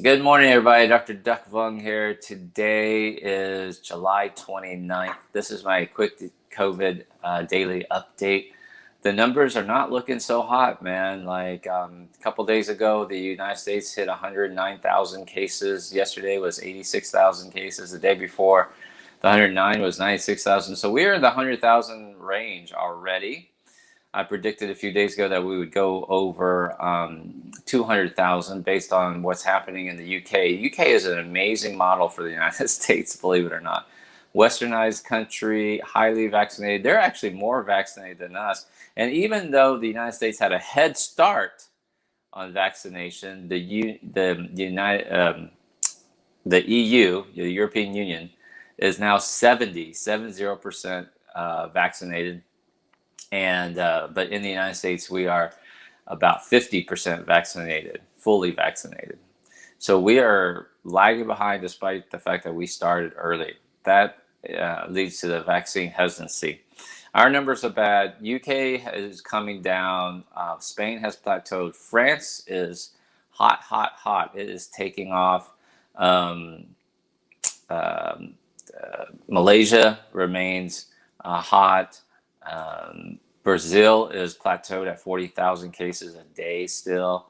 Good morning, everybody. Dr. Duc Vuong here. Today is July 29th. This is my quick COVID daily update. The numbers are not looking so hot, man. Like a couple days ago, the United States hit 109,000 cases. Yesterday was 86,000 cases. The day before, the 109 was 96,000. So we're in the 100,000 range already. I predicted a few days ago that we would go over 200,000 based on what's happening in the UK. UK is an amazing model for the United States, believe it or not. Westernized country, highly vaccinated. They're actually more vaccinated than us. And even though the United States had a head start on vaccination, the EU, the European Union, is now 70% vaccinated. And but in the United States, we are about 50% vaccinated, fully vaccinated. So we are lagging behind despite the fact that we started early. That leads to the vaccine hesitancy. Our numbers are bad. UK is coming down. Spain has plateaued. France is hot, hot, hot. It is taking off. Um, Malaysia remains hot. Brazil is plateaued at 40,000 cases a day still.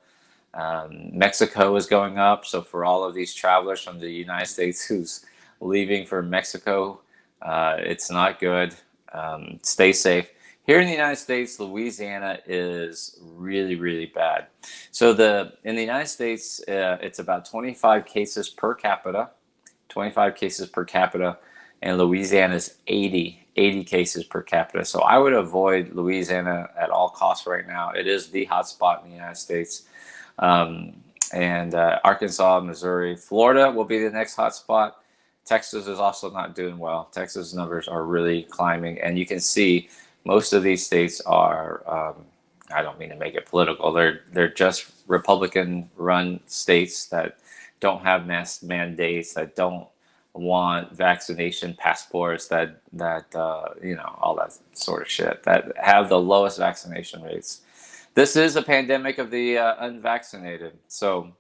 Mexico is going up. So for all of these travelers from the United States who's leaving for Mexico, it's not good. Stay safe. Here in the United States, Louisiana is really, really bad. So in the United States, it's about 25 cases per capita. 25 cases per capita, and Louisiana is 80 cases per capita. So I would avoid Louisiana at all costs right now. It is the hotspot in the United States. And Arkansas, Missouri, Florida will be the next hotspot. Texas is also not doing well. Texas numbers are really climbing, and you can see most of these states are. I don't mean to make it political. They're just Republican-run states that don't have mass mandates, that don't want vaccination passports, that all that sort of shit, that have the lowest vaccination rates. This is a pandemic of the unvaccinated. So,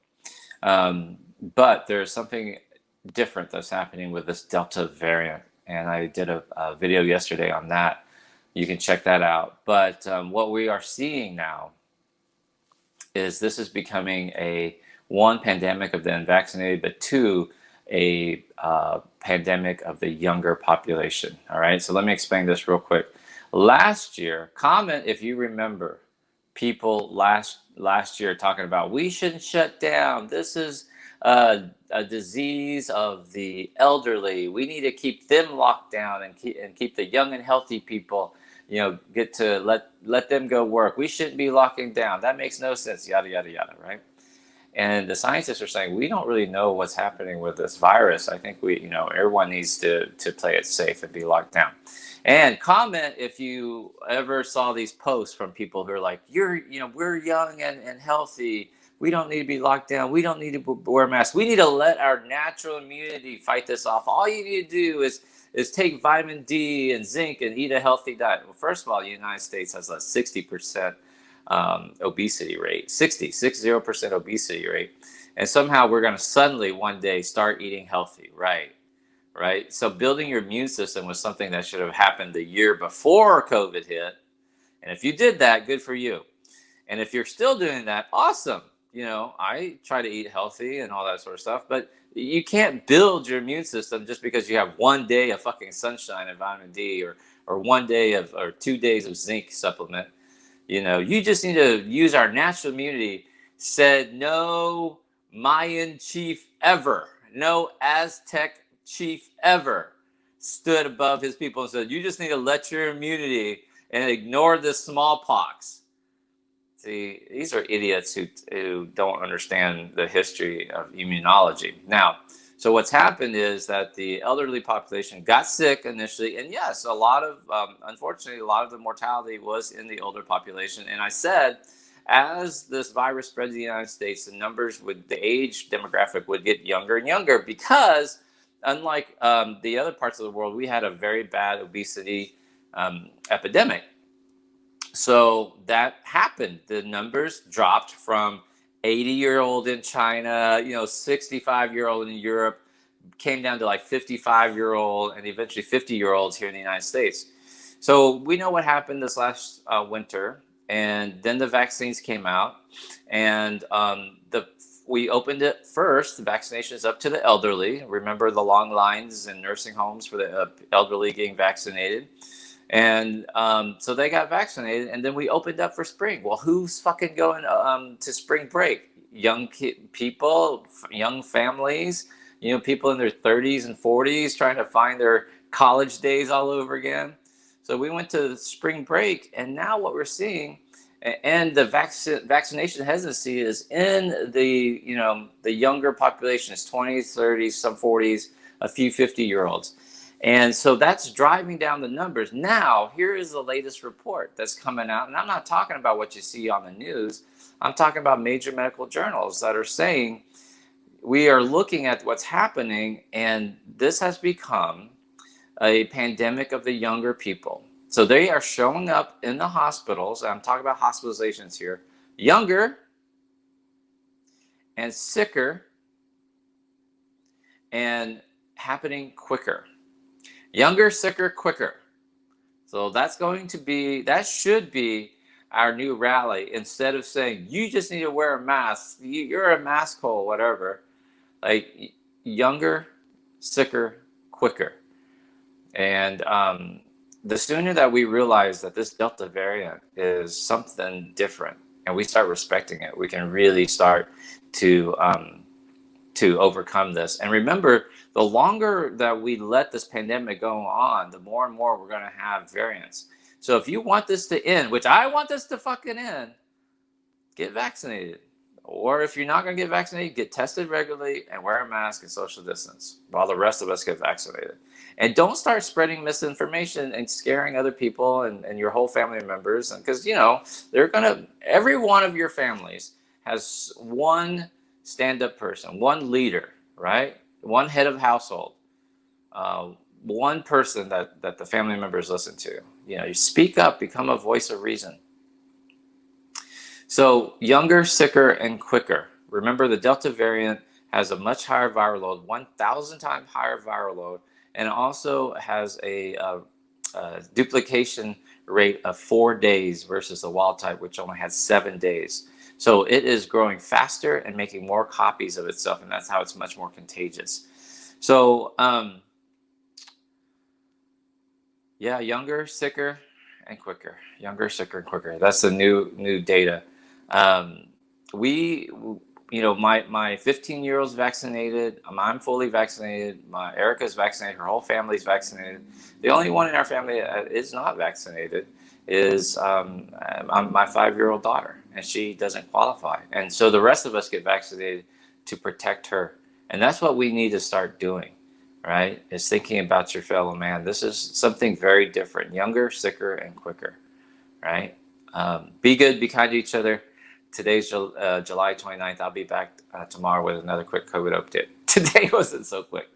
but there's something different that's happening with this Delta variant, and I did a video yesterday on that. You can check that out. But what we are seeing now is this is becoming a one, pandemic of the unvaccinated, but two, a pandemic of the younger population. All right, so let me explain this real quick. Last year, comment if you remember people last year talking about we shouldn't shut down. This is a disease of the elderly. We need to keep them locked down and keep the young and healthy people, get to let them go work. We shouldn't be locking down. That makes no sense. Yada yada yada. Right? And the scientists are saying we don't really know what's happening with this virus. I think everyone needs to play it safe and be locked down. And comment if you ever saw these posts from people who are like, we're young and healthy. We don't need to be locked down. We don't need to wear masks. We need to let our natural immunity fight this off. All you need to do is take vitamin D and zinc and eat a healthy diet. Well, first of all, the United States has a 60% obesity rate, 60% obesity rate. And somehow we're going to suddenly one day start eating healthy, right? So building your immune system was something that should have happened the year before COVID hit. And if you did that, good for you. And if you're still doing that, awesome. I try to eat healthy and all that sort of stuff, but you can't build your immune system just because you have one day of fucking sunshine and vitamin D or 1 day or 2 days of zinc supplement. You just need to use our natural immunity. Said no Mayan chief ever, no Aztec chief ever stood above his people and said, you just need to let your immunity and ignore this smallpox. See, these are idiots who don't understand the history of immunology. Now, so what's happened is that the elderly population got sick initially, and yes, unfortunately, a lot of the mortality was in the older population. And I said, as this virus spread to the United States, the age demographic would get younger and younger because, unlike the other parts of the world, we had a very bad obesity epidemic. So that happened. The numbers dropped from 80-year-old in China, 65-year-old in Europe, came down to like 55-year-old and eventually 50-year-olds here in the United States. So we know what happened this last winter, and then the vaccines came out, and we opened it first. The vaccination is up to the elderly. Remember the long lines in nursing homes for the elderly getting vaccinated. And so they got vaccinated, and then we opened up for spring. Well, who's fucking going to spring break? Young people, young families, people in their 30s and 40s trying to find their college days all over again. So we went to spring break, and now what we're seeing, and the vaccination hesitancy is in the younger population. It's 20s, 30s, some 40s, a few 50-year-olds. And so that's driving down the numbers. Now, here is the latest report that's coming out. And I'm not talking about what you see on the news. I'm talking about major medical journals that are saying we are looking at what's happening, and this has become a pandemic of the younger people. So they are showing up in the hospitals. I'm talking about hospitalizations here. Younger and sicker and happening quicker. Younger, sicker, quicker. So that should be our new rally. Instead of saying, you just need to wear a mask, you're a mask hole, whatever. Like, younger, sicker, quicker. And the sooner that we realize that this Delta variant is something different and we start respecting it, we can really start to overcome this. And remember, the longer that we let this pandemic go on, the more and more we're going to have variants. So if you want this to end, which I want this to fucking end, get vaccinated. Or if you're not going to get vaccinated, get tested regularly and wear a mask and social distance while the rest of us get vaccinated. And don't start spreading misinformation and scaring other people and your whole family members. Because, every one of your families has one stand-up person, one leader, right? One head of household, one person that the family members listen to. You speak up, become a voice of reason. So younger, sicker, and quicker. Remember, the Delta variant has a much higher viral load, 1,000 times higher viral load, and also has a duplication rate of 4 days versus the wild type, which only has 7 days. So it is growing faster and making more copies of itself, and that's how it's much more contagious. So, younger, sicker, and quicker. Younger, sicker, and quicker. That's the new data. My 15-year-old's vaccinated. I'm fully vaccinated. Erica's vaccinated. Her whole family's vaccinated. The only one in our family that is not vaccinated is my 5-year-old daughter, and she doesn't qualify. And so the rest of us get vaccinated to protect her. And that's what we need to start doing, right? Is thinking about your fellow man. This is something very different. Younger, sicker, and quicker, right? Be good, be kind to each other. Today's July 29th. I'll be back tomorrow with another quick COVID update. Today wasn't so quick.